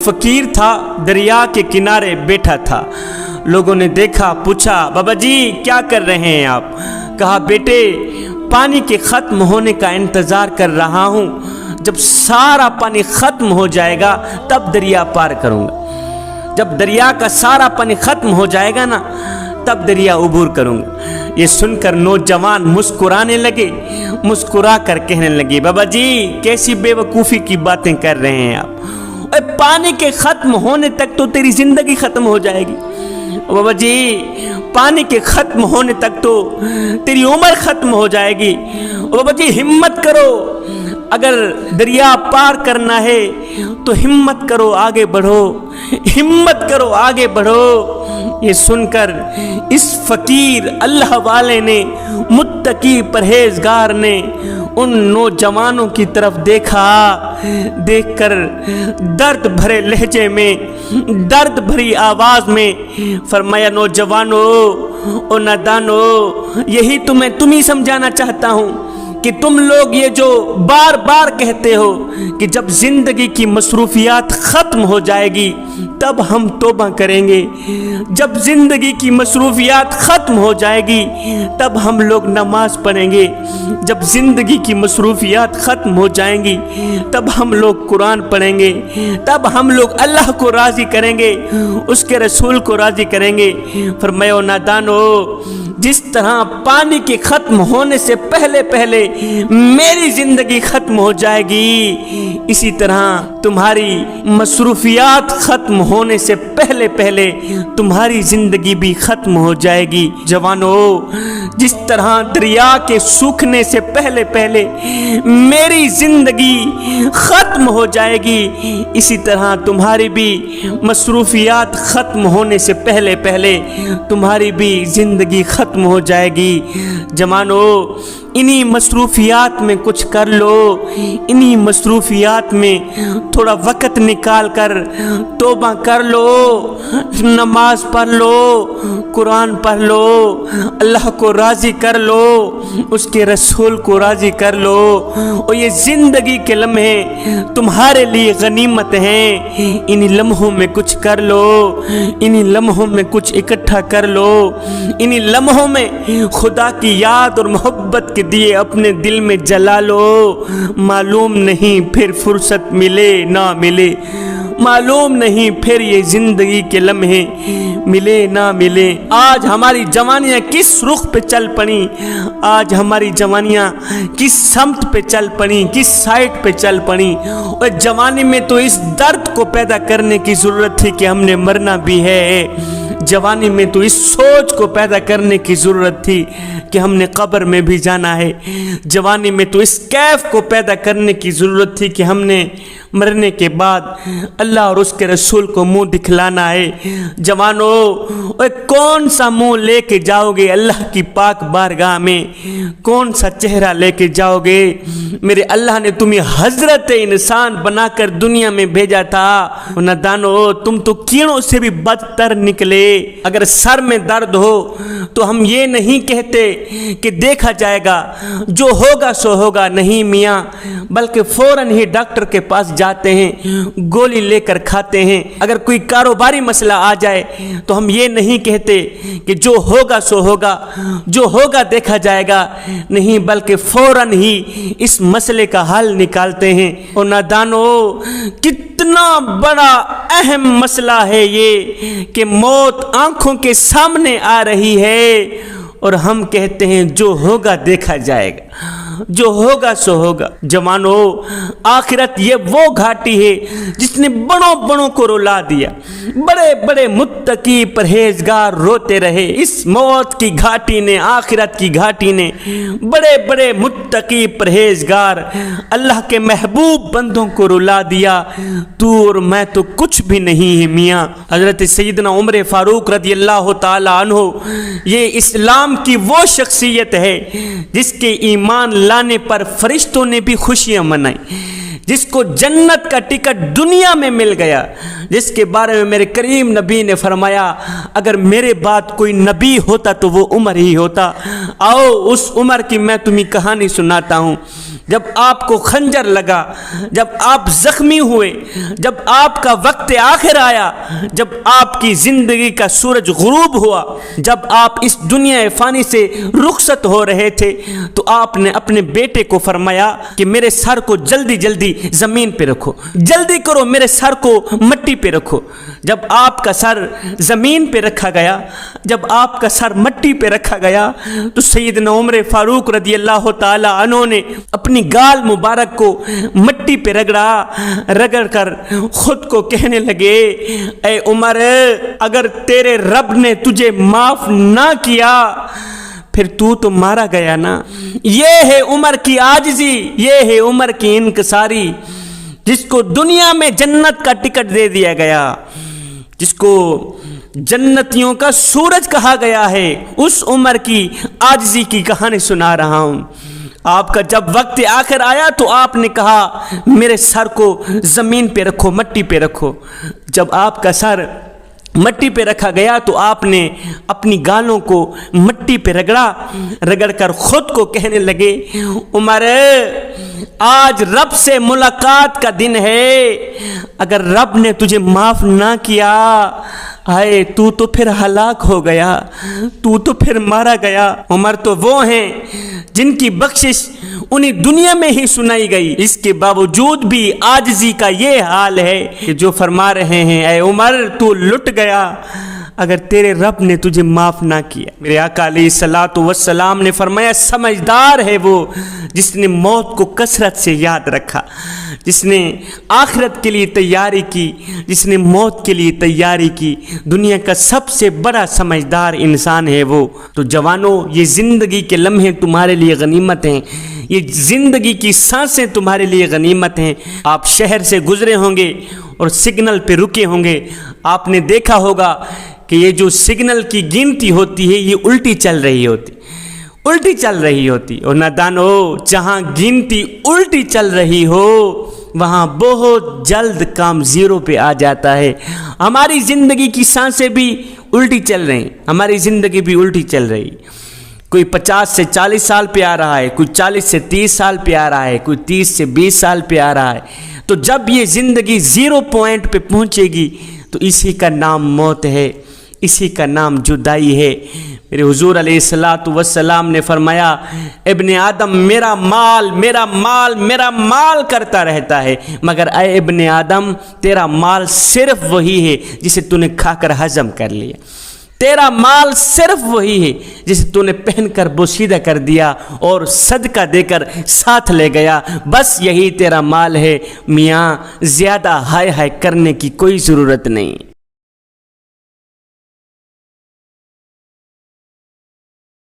फकीर था, दरिया के किनारे बैठा था। लोगों ने देखा, पूछा, बाबा जी क्या कर रहे हैं आप? कहा, बेटे पानी के ख़त्म होने का इंतज़ार कर रहा हूँ, जब सारा पानी ख़त्म हो जाएगा तब दरिया पार करूँगा। जब दरिया का सारा पानी ख़त्म हो जाएगा ना, तब दरिया उबूर करूँगा। ये सुनकर नौजवान मुस्कुराने लगे, मुस्कुरा कर कहने लगे, बाबा जी कैसी बेवकूफ़ी की बातें कर रहे हैं आप? पानी के ख़त्म होने तक तो तेरी ज़िंदगी ख़त्म हो जाएगी। बाबा जी पानी के ख़त्म होने तक तो तेरी उम्र ख़त्म हो जाएगी। बाबा जी हिम्मत करो, अगर दरिया पार करना है तो हिम्मत करो, आगे बढ़ो, हिम्मत करो, आगे बढ़ो। ये सुनकर इस फ़कीर अल्लाह वाले ने, मुत्तकी परहेजगार ने उन नौजवानों की तरफ देखा। देखकर दर्द भरे लहजे में, दर्द भरी आवाज़ में फरमाया, नौजवानों और नादानों, यही तुम ही समझाना चाहता हूँ कि तुम लोग ये जो बार बार कहते हो कि जब ज़िंदगी की मसरूफियात ख़त्म हो जाएगी तब हम तौबा करेंगे, जब ज़िंदगी की मसरूफियात ख़त्म हो जाएगी तब हम लोग नमाज़ पढ़ेंगे, जब ज़िंदगी की मसरूफियात ख़त्म हो जाएंगी तब हम लोग कुरान पढ़ेंगे, तब हम लोग अल्लाह को राज़ी करेंगे, उसके रसूल को राज़ी करेंगे। फरमाया, नादानो, जिस तरह पानी के ख़त्म होने से पहले पहले मेरी ज़िंदगी ख़त्म हो जाएगी, इसी तरह तुम्हारी मसरूफियात ख़त्म होने से पहले पहले तुम्हारी ज़िंदगी भी ख़त्म हो जाएगी। जवानों, जिस तरह दरिया के सूखने से पहले पहले मेरी ज़िंदगी ख़त्म हो जाएगी, इसी तरह तुम्हारी भी मसरूफियात ख़त्म होने से पहले पहले तुम्हारी भी ज़िंदगी ख़त्म हो जाएगी। जवानों, इन्हीं मसरूफियात में कुछ कर लो, इन्हीं मसरूफियात में थोड़ा वक़्त निकाल कर तौबा कर लो, नमाज पढ़ लो, कुरान पढ़ लो, अल्लाह को राज़ी कर लो, उसके रसूल को राज़ी कर लो। और ये ज़िंदगी के लम्हे तुम्हारे लिए गनीमत हैं, इन्हीं लम्हों में कुछ कर लो, इन्हीं लम्हों में कुछ इकट्ठा कर लो, इन्हीं लम्हों में खुदा की याद और मोहब्बत के दिए अपने दिल में जला लो। मालूम नहीं फिर फुर्सत मिले ना मिले, मालूम नहीं फिर ये जिंदगी के लम्हे मिले ना मिले। आज हमारी जवानियाँ किस रुख पे चल पड़ी, आज हमारी जवानियाँ किस समत पे चल पड़ी, किस साइड पे चल पड़ी। और जवानी में तो इस दर्द को पैदा करने की ज़रूरत थी कि हमने मरना भी है, जवानी में तो इस सोच को पैदा करने की ज़रूरत थी कि हमने कब्र में भी जाना है, जवानी में तो इस कैफ को पैदा करने की ज़रूरत थी कि हमने मरने के बाद अल्लाह और उसके रसूल को मुंह दिखलाना है। जवानों, ओए कौन सा मुंह लेके जाओगे अल्लाह की पाक बारगाह में, कौन सा चेहरा लेके जाओगे। मेरे अल्लाह ने तुम्हें हजरत इंसान बनाकर दुनिया में भेजा था। नादानो, तुम तो कीड़ों से भी बदतर निकले। अगर सर में दर्द हो तो हम ये नहीं कहते कि देखा जाएगा, जो होगा सो होगा, नहीं मियाँ, बल्कि फौरन ही डॉक्टर के पास जाते हैं, गोली लेकर खाते हैं। अगर कोई कारोबारी मसला आ जाए तो हम ये नहीं कहते कि जो होगा सो होगा, जो होगा देखा जाएगा, नहीं, बल्कि फौरन ही इस मसले का हल निकालते हैं। और नादानो, कितना बड़ा अहम मसला है ये कि मौत आंखों के सामने आ रही है और हम कहते हैं जो होगा देखा जाएगा, जो होगा सो होगा। जवानों, आखिरत ये वो घाटी है जिसने बड़ों बड़ों को रुला दिया। बड़े बड़े मुत्तकी परहेजगार रोते रहे, इस मौत की घाटी ने, आखिरत की घाटी ने बड़े बड़े मुत्तकी परहेजगार अल्लाह के महबूब बंदों को रुला दिया। तू और मैं तो कुछ भी नहीं है मियाँ। हज़रत सैयदना उमर फारूक रज़ी अल्लाह ताला अन्हु, ये इस्लाम की वो शख्सियत है जिसके ईमान लाने पर फरिश्तों ने भी खुशियां मनाई, جس کو جنت کا ٹکٹ دنیا میں مل گیا، جس کے بارے میں میرے کریم نبی نے فرمایا اگر میرے بعد کوئی نبی ہوتا تو وہ عمر ہی ہوتا۔ آؤ اس عمر کی میں تمہیں کہانی سناتا ہوں۔ جب آپ کو خنجر لگا، جب آپ زخمی ہوئے، جب آپ کا وقت آخر آیا، جب آپ کی زندگی کا سورج غروب ہوا، جب آپ اس دنیا فانی سے رخصت ہو رہے تھے، تو آپ نے اپنے بیٹے کو فرمایا کہ میرے سر کو جلدی جلدی زمین پہ رکھو، جلدی کرو میرے سر کو مٹی پہ رکھو۔ جب آپ کا سر زمین پہ رکھا گیا، جب آپ کا سر مٹی پہ رکھا گیا، تو سیدنا عمر فاروق رضی اللہ تعالی عنہ نے اپنی گال مبارک کو مٹی پہ رگڑ کر خود کو کہنے لگے، اے عمر، اگر تیرے رب نے تجھے معاف نہ کیا پھر تو مارا گیا نا۔ یہ ہے عمر کی عاجزی، یہ ہے عمر کی انکساری، جس کو دنیا میں جنت کا ٹکٹ دے دیا گیا، جس کو جنتیوں کا سورج کہا گیا ہے، اس عمر کی عاجزی کی کہانی سنا رہا ہوں۔ آپ کا جب وقت آخر آیا تو آپ نے کہا میرے سر کو زمین پہ رکھو، مٹی پہ رکھو۔ جب آپ کا سر مٹی پہ رکھا گیا تو آپ نے اپنی گالوں کو مٹی پہ رگڑ کر خود کو کہنے لگے، عمر، آج رب سے ملاقات کا دن ہے، اگر رب نے تجھے معاف نہ کیا، آئے تو پھر ہلاک ہو گیا، تو پھر مارا گیا۔ عمر تو وہ ہیں جن کی بخشش انہیں دنیا میں ہی سنائی گئی، اس کے باوجود بھی عاجزی کا یہ حال ہے کہ جو فرما رہے ہیں، اے عمر تو لٹ گیا اگر تیرے رب نے تجھے معاف نہ کیا۔ میرے آقا علیہ الصلوۃ والسلام نے فرمایا سمجھدار ہے وہ جس نے موت کو کثرت سے یاد رکھا، جس نے آخرت کے لیے تیاری کی، جس نے موت کے لیے تیاری کی۔ دنیا کا سب سے بڑا سمجھدار انسان ہے وہ۔ تو جوانوں، یہ زندگی کے لمحے تمہارے لیے غنیمت ہیں، یہ زندگی کی سانسیں تمہارے لیے غنیمت ہیں۔ آپ شہر سے گزرے ہوں گے اور سگنل پہ رکے ہوں گے، آپ نے دیکھا ہوگا کہ یہ جو سگنل کی گنتی ہوتی ہے یہ الٹی چل رہی ہوتی، اور نادانو، جہاں گنتی الٹی چل رہی ہو وہاں بہت جلد کام زیرو پہ آ جاتا ہے۔ ہماری زندگی کی سانسیں بھی الٹی چل رہی، ہماری زندگی بھی الٹی چل رہی۔ کوئی 50 سے 40 سال پہ آ رہا ہے، کوئی 40 سے 30 سال پہ آ رہا ہے، کوئی 30 سے 20 سال پہ آ رہا ہے۔ تو جب یہ زندگی زیرو پوائنٹ پہ پہنچے گی تو اسی کا نام موت ہے، اسی کا نام جدائی ہے۔ میرے حضور علیہ الصلوۃ والسلام نے فرمایا، ابن آدم میرا مال میرا مال میرا مال کرتا رہتا ہے، مگر اے ابن آدم تیرا مال صرف وہی ہے جسے تو نے کھا کر ہضم کر لیا، تیرا مال صرف وہی ہے جسے تو نے پہن کر بوسیدہ کر دیا اور صدقہ دے کر ساتھ لے گیا، بس یہی تیرا مال ہے۔ میاں زیادہ ہائے ہائے کرنے کی کوئی ضرورت نہیں۔